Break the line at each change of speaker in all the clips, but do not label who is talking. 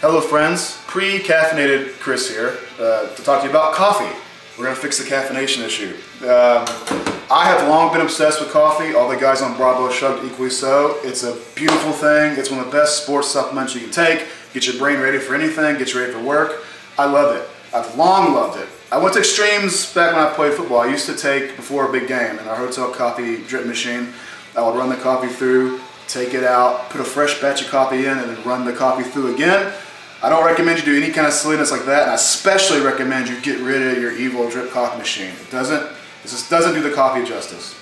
Hello friends, pre-caffeinated Chris here to talk to you about coffee. We're going to fix the caffeination issue. I have long been obsessed with coffee. All the guys on Barbell shrugged equally so. It's a beautiful thing. It's one of the best sports supplements you can take. Get your brain ready for anything, get you ready for work. I love it. I've long loved it. I went to extremes back when I played football. I used to take, before a big game, in our hotel coffee drip machine, I would run the coffee through, take it out, put a fresh batch of coffee in, and then run the coffee through again. I don't recommend you do any kind of silliness like that, and I especially recommend you get rid of your evil drip coffee machine. This just doesn't do the coffee justice.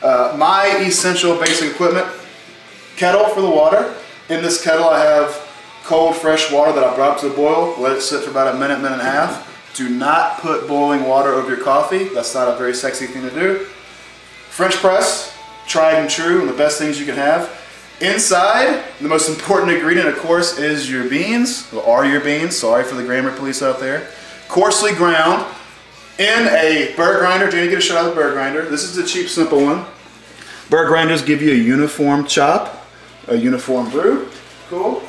My essential basic equipment: kettle for the water. In this kettle I have cold fresh water that I brought up to the boil, let it sit for about a minute, minute and a half. Do not put boiling water over your coffee. That's not a very sexy thing to do. French press, tried and true, and the best things you can have. Inside, the most important ingredient, of course, is your beans, or are your beans, sorry for the grammar police out there. Coarsely ground in a bird grinder. Janie, get a shot of the bird grinder. This is the cheap, simple one. Bird grinders give you a uniform chop, a uniform brew. Cool.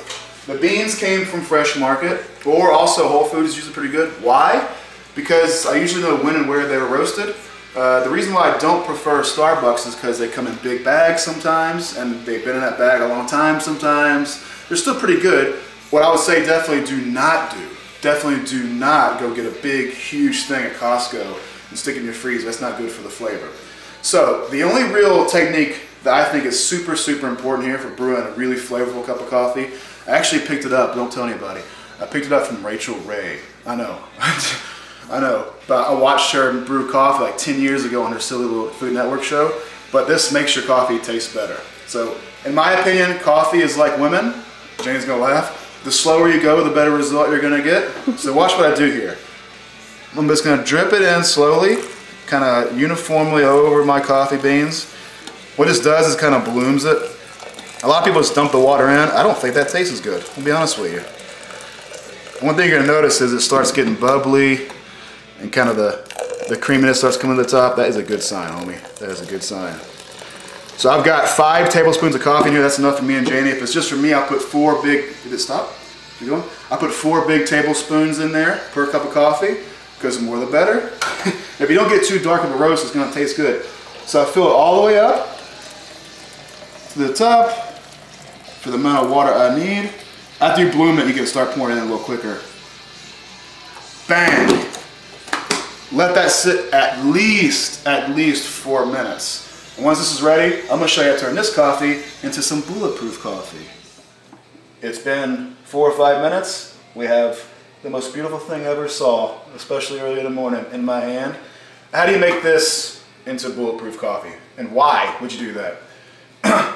The beans came from Fresh Market, or also Whole Foods is usually pretty good. Why? Because I usually know when and where they were roasted. The reason why I don't prefer Starbucks is because they come in big bags sometimes, and they've been in that bag a long time sometimes. They're still pretty good. What I would say definitely do not go get a big, huge thing at Costco and stick it in your freezer. That's not good for the flavor. So the only real technique that I think is super, super important here for brewing a really flavorful cup of coffee, I actually picked it up, don't tell anybody. I picked it up from Rachel Ray. I know. I know, but I watched her brew coffee like 10 years ago on her silly little Food Network show, but this makes your coffee taste better. So, in my opinion, coffee is like women. Jane's gonna laugh. The slower you go, the better result you're gonna get. So watch what I do here. I'm just gonna drip it in slowly, kind of uniformly over my coffee beans. What this does is kind of blooms it. A lot of people just dump the water in. I don't think that tastes as good, I'll be honest with you. One thing you're gonna notice is it starts getting bubbly, and kind of the creaminess starts coming to the top. That is a good sign, homie. That is a good sign. So I've got 5 tablespoons of coffee in here. That's enough for me and Janie. If it's just for me, I'll put 4 big, did it stop? Keep going? I put 4 big tablespoons in there per cup of coffee, because the more the better. If you don't get too dark of a roast, it's gonna taste good. So I fill it all the way up to the top for the amount of water I need. After you bloom it, you can start pouring it in a little quicker. Bang! Let that sit at least 4 minutes. And once this is ready, I'm gonna show you how to turn this coffee into some Bulletproof Coffee. It's been 4 or 5 minutes. We have the most beautiful thing I ever saw, especially early in the morning, in my hand. How do you make this into Bulletproof Coffee? And why would you do that?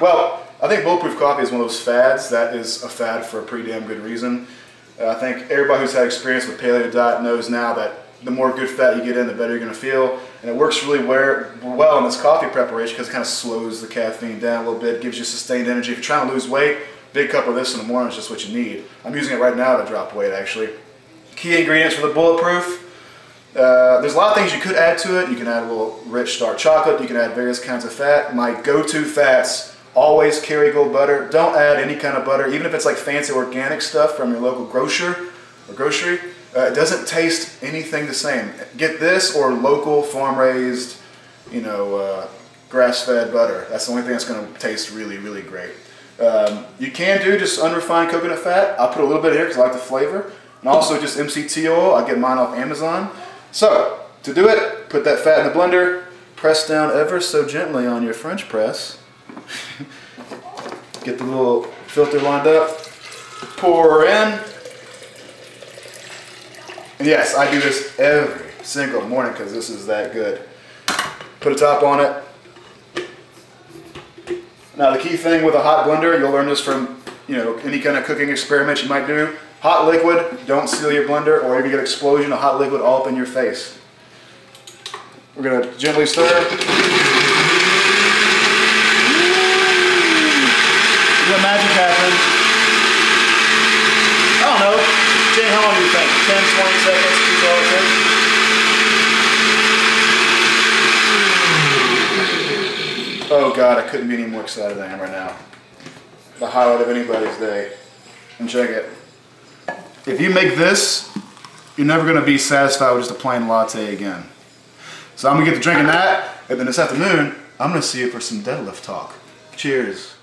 Well, I think Bulletproof Coffee is one of those fads that is a fad for a pretty damn good reason. I think everybody who's had experience with paleo diet knows now that the more good fat you get in, the better you're going to feel. And it works really well in this coffee preparation because it kind of slows the caffeine down a little bit, gives you sustained energy. If you're trying to lose weight, big cup of this in the morning is just what you need. I'm using it right now to drop weight, actually. Key ingredients for the Bulletproof. There's a lot of things you could add to it. You can add a little rich dark chocolate. You can add various kinds of fat. My go-to fats: always Kerrygold butter. Don't add any kind of butter, even if it's like fancy organic stuff from your local grocer or grocery. It doesn't taste anything the same. Get this or local farm-raised, grass-fed butter. That's the only thing that's going to taste really, really great. You can do just unrefined coconut fat. I'll put a little bit here because I like the flavor. And also just MCT oil. I get mine off Amazon. So, to do it, put that fat in the blender, press down ever so gently on your French press. Get the little filter lined up, pour in. And yes, I do this every single morning because this is that good. Put a top on it. Now the key thing with a hot blender, you'll learn this from any kind of cooking experiment you might do. Hot liquid, don't seal your blender, or you're gonna get an explosion of hot liquid all up in your face. We're gonna gently stir. Look what magic happens. I don't know. Jane, how long do you think? 10, 20 seconds? Is all it takes? Oh God, I couldn't be any more excited than I am right now. The highlight of anybody's day. And check it. if you make this, you're never gonna be satisfied with just a plain latte again. So I'm gonna get to drinking that, and then this afternoon, I'm gonna see you for some deadlift talk. Cheers.